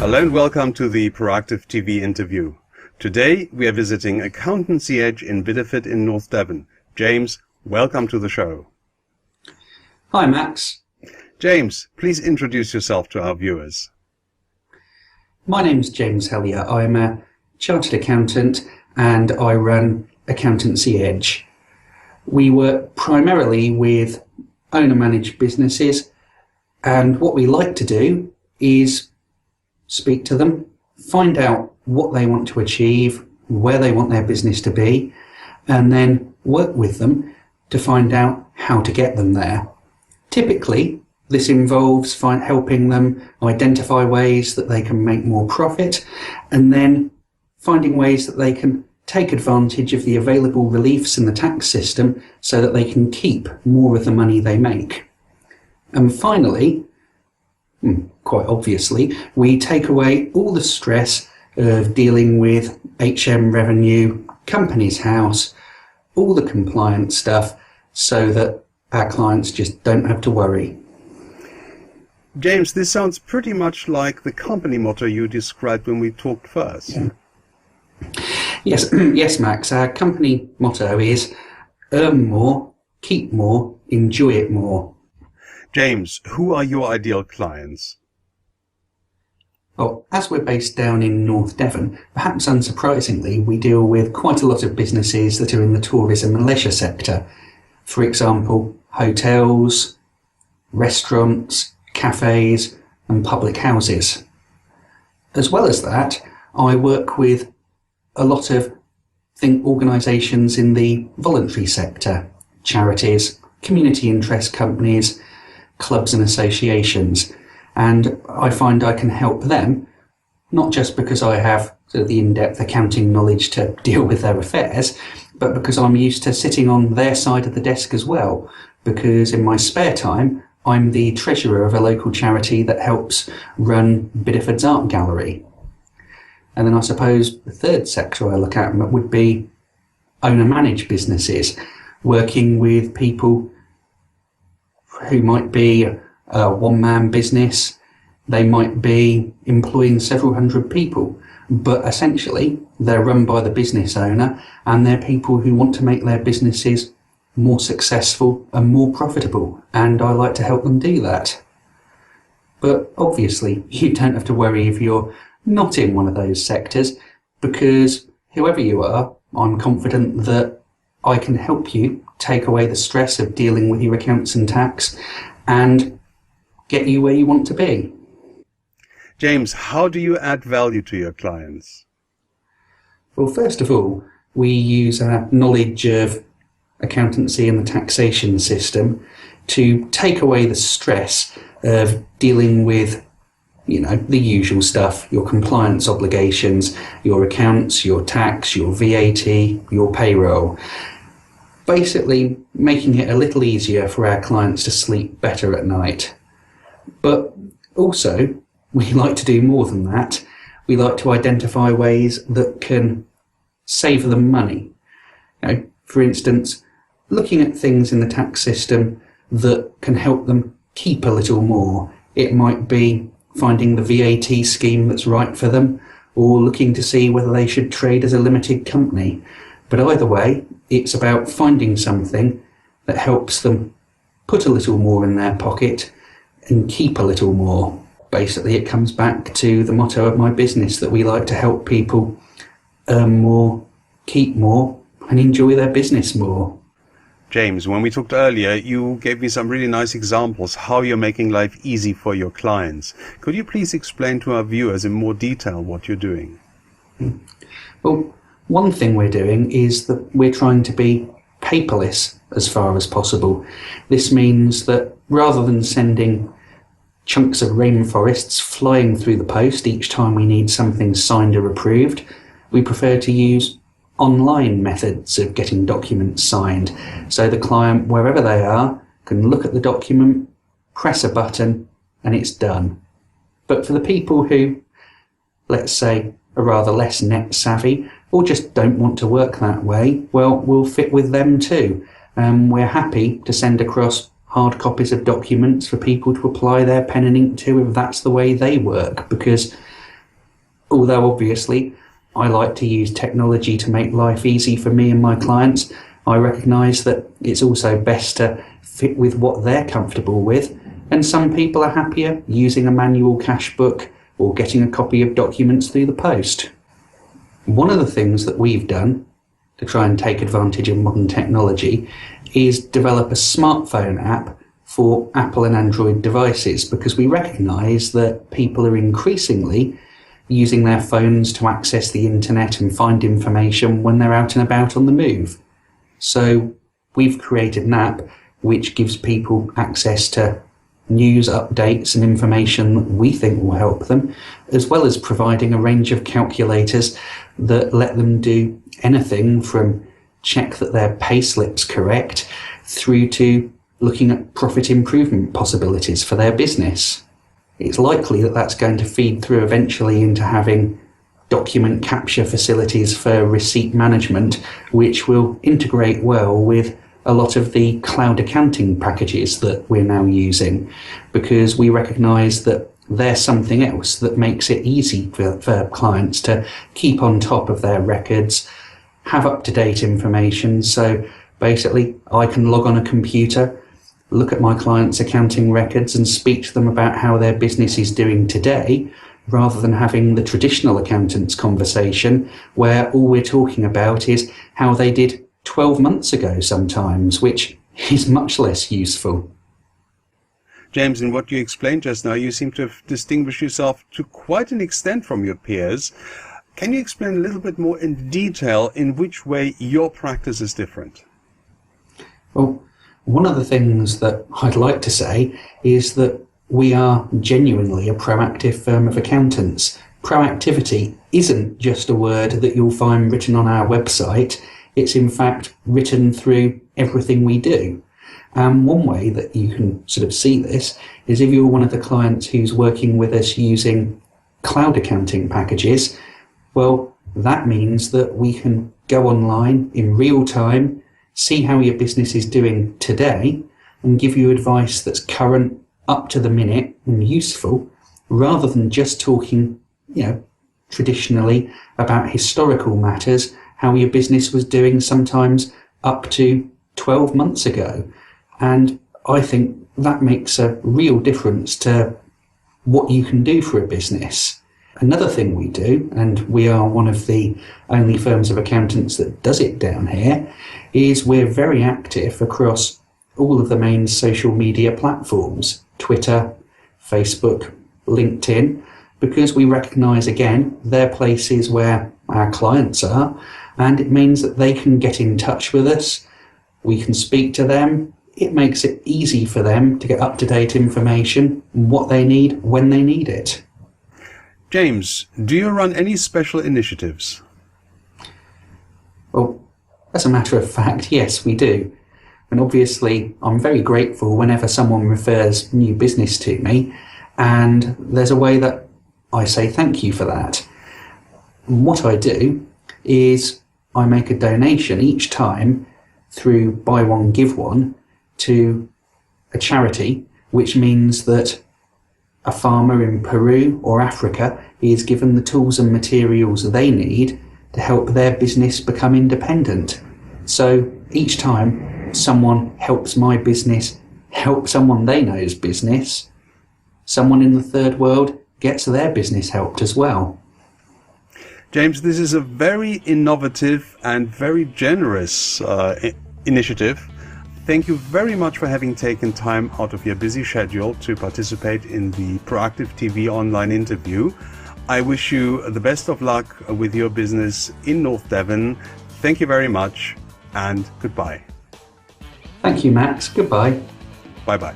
Hello and welcome to the ProactiveTV interview. Today we are visiting Accountancy Edge in Bideford in North Devon. James, welcome to the show. Hi Max. James, please introduce yourself to our viewers. My name's James Hellyer. I'm a chartered accountant and I run Accountancy Edge. We work primarily with owner-managed businesses, and what we like to do is speak to them, find out what they want to achieve, where they want their business to be, and then work with them to find out how to get them there. Typically, this involves helping them identify ways that they can make more profit, and then finding ways that they can take advantage of the available reliefs in the tax system so that they can keep more of the money they make. And finally, quite obviously, we take away all the stress of dealing with HM revenue, Companies House, all the compliance stuff, so that our clients just don't have to worry. James, this sounds pretty much like the company motto you described when we talked first. Yeah. Yes, Max. Our company motto is earn more, keep more, enjoy it more. James, who are your ideal clients? Well, as we're based down in North Devon, perhaps unsurprisingly, we deal with quite a lot of businesses that are in the tourism and leisure sector. For example, hotels, restaurants, cafes, and public houses. As well as that, I work with a lot of organisations in the voluntary sector, charities, community interest companies, clubs and associations, and I find I can help them, not just because I have the in-depth accounting knowledge to deal with their affairs, but because I'm used to sitting on their side of the desk as well, because in my spare time I'm the treasurer of a local charity that helps run Bideford's Art Gallery. And then I suppose the third sector I look at would be owner-managed businesses, working with people who might be a one-man business. They might be employing several hundred people, but essentially they're run by the business owner, and they're people who want to make their businesses more successful and more profitable, and I like to help them do that. But obviously you don't have to worry if you're not in one of those sectors, because whoever you are, I'm confident that I can help you take away the stress of dealing with your accounts and tax and get you where you want to be. James, how do you add value to your clients? Well, first of all, we use our knowledge of accountancy and the taxation system to take away the stress of dealing with the usual stuff, your compliance obligations, your accounts, your tax, your VAT, your payroll. Basically making it a little easier for our clients to sleep better at night. But also, we like to do more than that. We like to identify ways that can save them money. For instance, looking at things in the tax system that can help them keep a little more. It might be finding the VAT scheme that's right for them, or looking to see whether they should trade as a limited company. But either way, it's about finding something that helps them put a little more in their pocket and keep a little more. Basically, it comes back to the motto of my business that we like to help people earn more, keep more, and enjoy their business more. James, when we talked earlier, you gave me some really nice examples how you're making life easy for your clients. Could you please explain to our viewers in more detail what you're doing? Well, one thing we're doing is that we're trying to be paperless as far as possible. This means that rather than sending chunks of rainforests flying through the post each time we need something signed or approved, we prefer to use online methods of getting documents signed, so the client, wherever they are, can look at the document, press a button, and it's done. But for the people who, let's say, are rather less net savvy, or just don't want to work that way, well, we'll fit with them too. We're happy to send across hard copies of documents for people to apply their pen and ink to if that's the way they work, because although obviously I like to use technology to make life easy for me and my clients, I recognise that it's also best to fit with what they're comfortable with, and some people are happier using a manual cash book or getting a copy of documents through the post. One of the things that we've done to try and take advantage of modern technology is develop a smartphone app for Apple and Android devices, because we recognise that people are increasingly using their phones to access the internet and find information when they're out and about on the move. So we've created an app which gives people access to news updates and information that we think will help them, as well as providing a range of calculators that let them do anything from check that their payslip's correct through to looking at profit improvement possibilities for their business. It's likely that that's going to feed through eventually into having document capture facilities for receipt management, which will integrate well with a lot of the cloud accounting packages that we're now using, because we recognise that there's something else that makes it easy for clients to keep on top of their records, have up-to-date information. So basically, I can log on a computer, look at my clients' accounting records and speak to them about how their business is doing today, rather than having the traditional accountant's conversation where all we're talking about is how they did 12 months ago sometimes, which is much less useful. James, in what you explained just now, you seem to have distinguished yourself to quite an extent from your peers. Can you explain a little bit more in detail in which way your practice is different? Well, one of the things that I'd like to say is that we are genuinely a proactive firm of accountants. Proactivity isn't just a word that you'll find written on our website. It's in fact written through everything we do. One way that you can sort of see this is if you're one of the clients who's working with us using cloud accounting packages, well, that means that we can go online in real time, see how your business is doing today, and give you advice that's current, up to the minute and useful, rather than just talking, traditionally about historical matters, how your business was doing sometimes up to 12 months ago. And I think that makes a real difference to what you can do for a business. Another thing we do, and we are one of the only firms of accountants that does it down here, is we're very active across all of the main social media platforms, Twitter, Facebook, LinkedIn, because we recognise, again, they're places where our clients are, and it means that they can get in touch with us, we can speak to them, it makes it easy for them to get up-to-date information, what they need, when they need it. James, do you run any special initiatives? Well, as a matter of fact, yes, we do. And obviously, I'm very grateful whenever someone refers new business to me, and there's a way that I say thank you for that. And what I do is I make a donation each time through Buy One, Give One to a charity, which means that a farmer in Peru or Africa is given the tools and materials they need to help their business become independent. So each time someone helps my business help someone they know's business, someone in the third world gets their business helped as well. James, this is a very innovative and very generous initiative. Thank you very much for having taken time out of your busy schedule to participate in the ProactiveTV online interview. I wish you the best of luck with your business in North Devon. Thank you very much, and goodbye. Thank you, Max. Goodbye. Bye-bye.